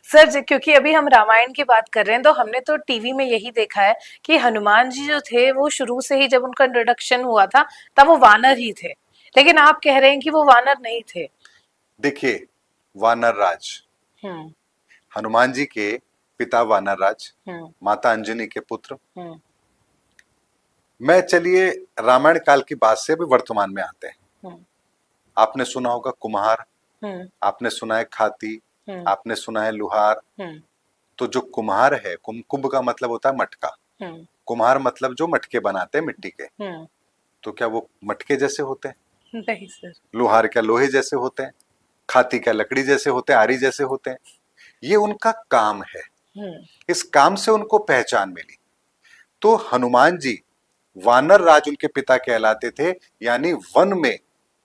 क्योंकि अभी हम रामायण की बात कर रहे हैं, तो हमने तो टीवी में यही देखा है कि हनुमान जी जो थे वो शुरू से ही, जब उनका इंट्रोडक्शन हुआ था तब वो वानर ही थे, लेकिन आप कह रहे हैं कि वो वानर नहीं थे। देखिए, वानर राज, हम्म। हनुमान जी के पिता वानर राज, हम्म। माता अंजनी के पुत्र। हम्म। मैं चलिए रामायण काल की बात से अभी वर्तमान में आते हैं। हम्म। आपने सुना होगा कुम्हार, हम्म। आपने सुना है खाती, हम्म। आपने सुना है लुहार। हम्म। तो जो कुम्हार है, कुंभ का मतलब होता है मटका, हम्म। कुम्हार मतलब जो मटके बनाते हैं मिट्टी के। हम्म। तो क्या वो मटके जैसे होते हैं? नहीं सर। लुहार क्या लोहे जैसे होते हैं? खाती क्या लकड़ी जैसे होते हैं, आरी जैसे होते हैं? ये उनका काम है, हम्म। इस काम से उनको पहचान मिली। तो हनुमान जी वानर राज उनके पिता कहलाते थे, यानी वन में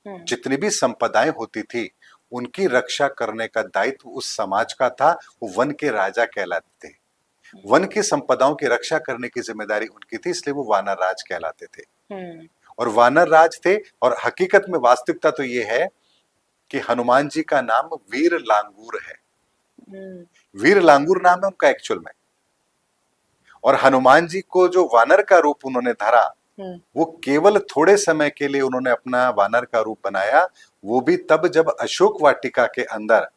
हम्म। जितनी भी संपदाएं होती थी उनकी रक्षा करने का दायित्व उस समाज का था। वो वन के राजा कहलाते थे, वन की संपदाओं की रक्षा करने की जिम्मेदारी उनकी थी, इसलिए वो वानर राज कहलाते थे। हम्म। और वानर राज थे। और हकीकत में वास्तविकता तो ये है कि हनुमान जी का नाम वीर लांगूर है। हम्म। वीर लांगूर नाम है उनका एक्चुअल में। और हनुमान जी को जो वानर का रूप उन्होंने धरा, हम्म। वो केवल थोड़े समय के लिए उन्होंने अपना वानर का रूप बनाया। वो भी तब जब अशोक वाटिका के अंदर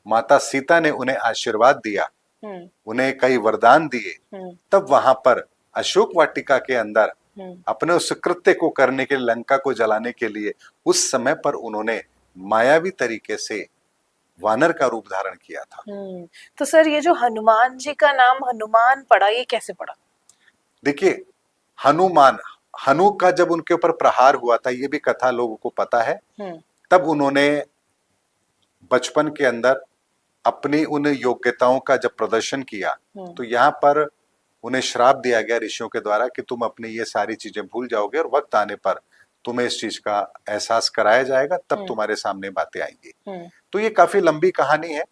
माता सीता ने उन्हें आशीर्वाद दिया, हम्म। उन्हें कई वरदान दिए। हम्म। तब वहां पर अशोक वाटिका के अंदर हम्म। अपने उस कृत्य को करने के लिए, लंका को जलाने के लिए, उस समय पर उन्होंने मायावी तरीके से वानर का रूप धारण किया था। तो सर, ये जो हनुमान जी का नाम हनुमान पड़ा, ये कैसे पड़ा? देखिए, हनुमान, हनु का जब उनके ऊपर प्रहार हुआ था, ये भी कथा लोगों को पता है। हम्म। तब उन्होंने बचपन के अंदर अपनी उन योग्यताओं का जब प्रदर्शन किया, तो यहाँ पर उन्हें श्राप दिया गया ऋषियों के द्वारा कि तुम अपनी ये सारी चीजें भूल जाओगे और वक्त आने पर तुम्हें इस चीज का एहसास कराया जाएगा, तब तुम्हारे सामने बातें आएंगी। तो ये काफी लंबी कहानी है,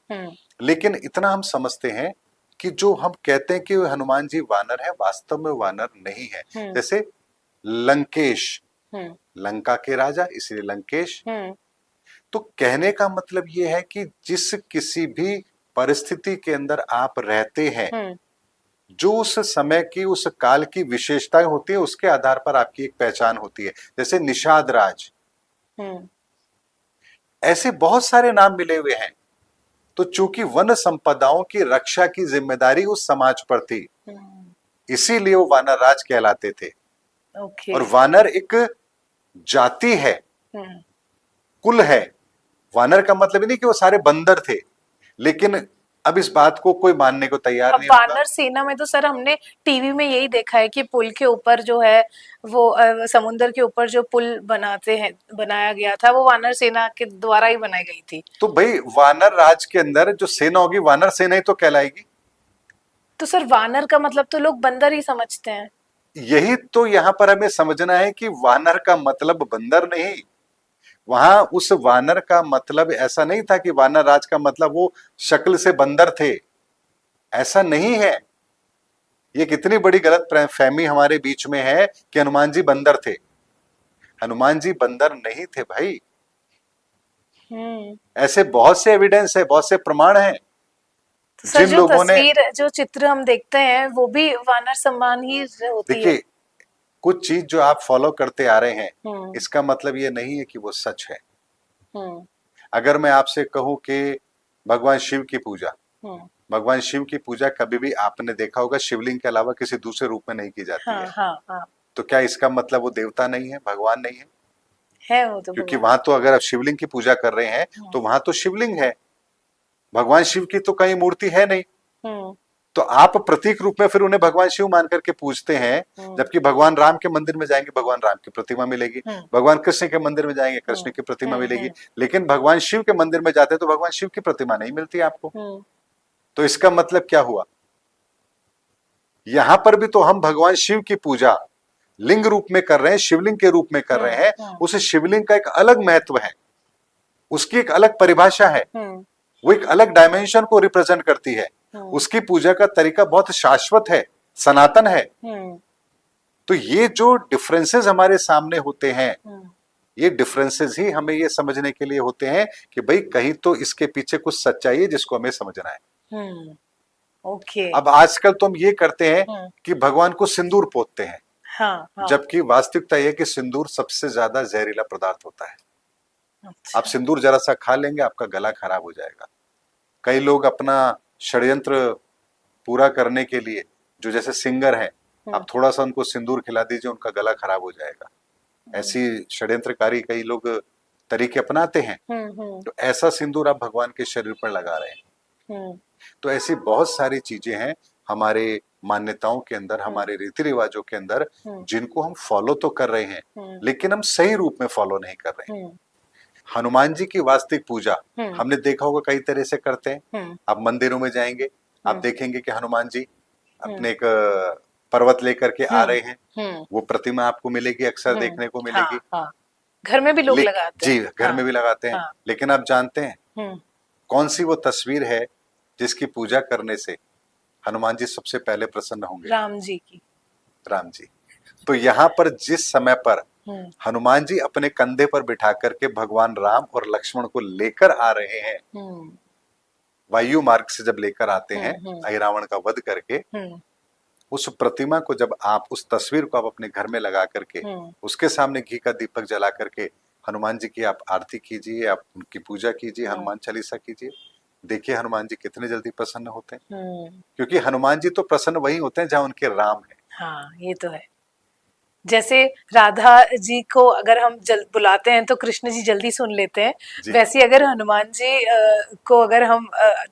लेकिन इतना हम समझते हैं कि जो हम कहते हैं कि हनुमान जी वानर है, वास्तव में वानर नहीं है। जैसे लंकेश, लंका के राजा, इसलिए लंकेश। तो कहने का मतलब ये है कि जिस किसी भी परिस्थिति के अंदर आप रहते हैं, जो उस समय की, उस काल की विशेषताएं होती है, उसके आधार पर आपकी एक पहचान होती है। जैसे निषाद राज, ऐसे बहुत सारे नाम मिले हुए हैं। तो चूंकि वन संपदाओं की रक्षा की जिम्मेदारी उस समाज पर थी, इसीलिए वो वानर राज कहलाते थे। और वानर एक जाति है, कुल है। वानर का मतलब नहीं कि वो सारे बंदर थे, लेकिन अब इस बात को कोई मानने को तैयार नहीं होगा। वानर सेना में तो सर हमने टीवी में यही देखा है कि पुल के ऊपर जो है वो समुद्र के ऊपर जो पुल बनाते हैं, बनाया गया था, वो वानर सेना के द्वारा ही बनाई गई थी। तो भाई वानर राज के अंदर जो सेना होगी, वानर सेना ही तो कहलाएगी। तो सर वानर का मतलब तो लोग बंदर ही समझते हैं। यही तो यहाँ पर हमें समझना है कि वानर का मतलब बंदर नहीं। वहां उस वानर का मतलब ऐसा नहीं था कि वानर राज का मतलब वो शक्ल से बंदर थे, ऐसा नहीं है। ये कितनी बड़ी गलत फहमी हमारे बीच में है कि हनुमान जी बंदर थे। हनुमान जी बंदर नहीं थे भाई। ऐसे बहुत से एविडेंस है, बहुत से प्रमाण हैं। तो सर जो तस्वीर, जो चित्र हम देखते हैं वो भी वानर समान ही होती है। देखिए, कुछ चीज जो आप फॉलो करते आ रहे हैं, इसका मतलब ये नहीं है कि वो सच है। अगर मैं आपसे कहूं कि भगवान शिव की पूजा, भगवान शिव की पूजा कभी भी आपने देखा होगा शिवलिंग के अलावा किसी दूसरे रूप में नहीं की जाती है। हाँ। तो क्या इसका मतलब वो देवता नहीं है, भगवान नहीं है वो तो, क्योंकि वहां तो अगर आप शिवलिंग की पूजा कर रहे हैं तो वहां तो शिवलिंग है, भगवान शिव की तो कहीं मूर्ति है नहीं। तो आप प्रतीक रूप में फिर उन्हें भगवान शिव मान करके पूजते हैं, जबकि भगवान राम के मंदिर में जाएंगे भगवान राम की प्रतिमा मिलेगी, भगवान कृष्ण के मंदिर में जाएंगे कृष्ण की प्रतिमा मिलेगी, लेकिन भगवान शिव के मंदिर में जाते हैं तो भगवान शिव की प्रतिमा नहीं मिलती आपको। तो इसका मतलब क्या हुआ? यहां पर भी तो हम भगवान शिव की पूजा लिंग रूप में कर रहे हैं, शिवलिंग के रूप में कर रहे हैं। उस शिवलिंग का एक अलग महत्व है, उसकी एक अलग परिभाषा है, वो एक अलग डायमेंशन को रिप्रेजेंट करती है। उसकी पूजा का तरीका बहुत शाश्वत है, सनातन है। तो ये जो डिफरेंसेस हमारे सामने होते हैं, ये डिफरेंसेस ही हमें ये समझने के लिए होते हैं कि भाई कहीं तो इसके पीछे कुछ सच्चाई है जिसको हमें समझना है। हम्म। ओके। अब आजकल तो हम ये करते हैं हम्म। कि भगवान को सिंदूर पोतते हैं, हाँ हाँ। जबकि वास्तविकता यह है कि सिंदूर सबसे ज्यादा जहरीला पदार्थ होता है। आप अच्छा। सिंदूर जरा सा खा लेंगे, आपका गला खराब हो जाएगा। कई लोग अपना षड्यंत्र पूरा करने के लिए, जो जैसे सिंगर हैं, हम्म। आप थोड़ा सा उनको सिंदूर खिला दीजिए, उनका गला खराब हो जाएगा। ऐसी षड्यंत्रकारी कई लोग तरीके अपनाते हैं। हम्म। तो ऐसा सिंदूर आप भगवान के शरीर पर लगा रहे हैं। हम्म। तो ऐसी बहुत सारी चीजें हैं हमारे मान्यताओं के अंदर, हमारे रीति रिवाजों के अंदर, हम्म। जिनको हम फॉलो तो कर रहे हैं, हम्म। लेकिन हम सही रूप में फॉलो नहीं कर रहे हैं। हम्म। हनुमान जी की वास्तविक पूजा हम्म। हमने देखा होगा कई तरह से करते हैं। हम्म। आप मंदिरों में जाएंगे, आप हम्म। देखेंगे कि हनुमान जी हम्म। अपने एक पर्वत लेकर के आ हम्म। रहे हैं। हम्म। वो प्रतिमा आपको मिलेगी, अक्सर देखने को हाँ मिलेगी। हाँ। घर में भी लोग ले लगाते जी, हैं। घर हाँ में भी लगाते हैं। हाँ। लेकिन आप जानते हैं हम्म। कौन सी वो तस्वीर है जिसकी पूजा करने से हनुमान जी सबसे पहले प्रसन्न होंगे? राम जी की। राम जी। तो यहाँ पर जिस समय पर हम्म। हनुमान जी अपने कंधे पर बिठा करके भगवान राम और लक्ष्मण को लेकर आ रहे हैं, हम्म। वायु मार्ग से जब लेकर आते हैं हम्म। अहिरावण का वध करके, हम्म। उस प्रतिमा को जब आप, उस तस्वीर को आप अपने घर में लगा करके, हम्म। उसके सामने घी का दीपक जला करके हनुमान जी की आप आरती कीजिए, आप उनकी पूजा कीजिए, हम्म। हनुमान चालीसा कीजिए। देखिए हनुमान जी कितने जल्दी प्रसन्न होते हैं। हम्म। क्योंकि हनुमान जी तो प्रसन्न वही होते हैं जहां उनके राम है। हाँ ये तो है। जैसे राधा जी को अगर हम जल्द बुलाते हैं तो कृष्ण जी जल्दी सुन लेते हैं, जी वैसे अगर हनुमान जी को अगर हम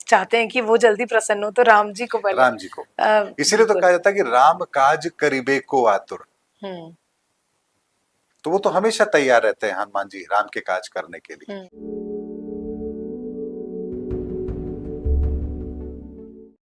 चाहते हैं कि वो जल्दी प्रसन्न हो तो राम जी को पहले राम जी को। इसीलिए तो बिल्कुल। कहा जाता है कि राम काज करिबे को आतुर। हम्म। तो वो तो हमेशा तैयार रहते हैं हनुमान जी राम के काज करने के लिए।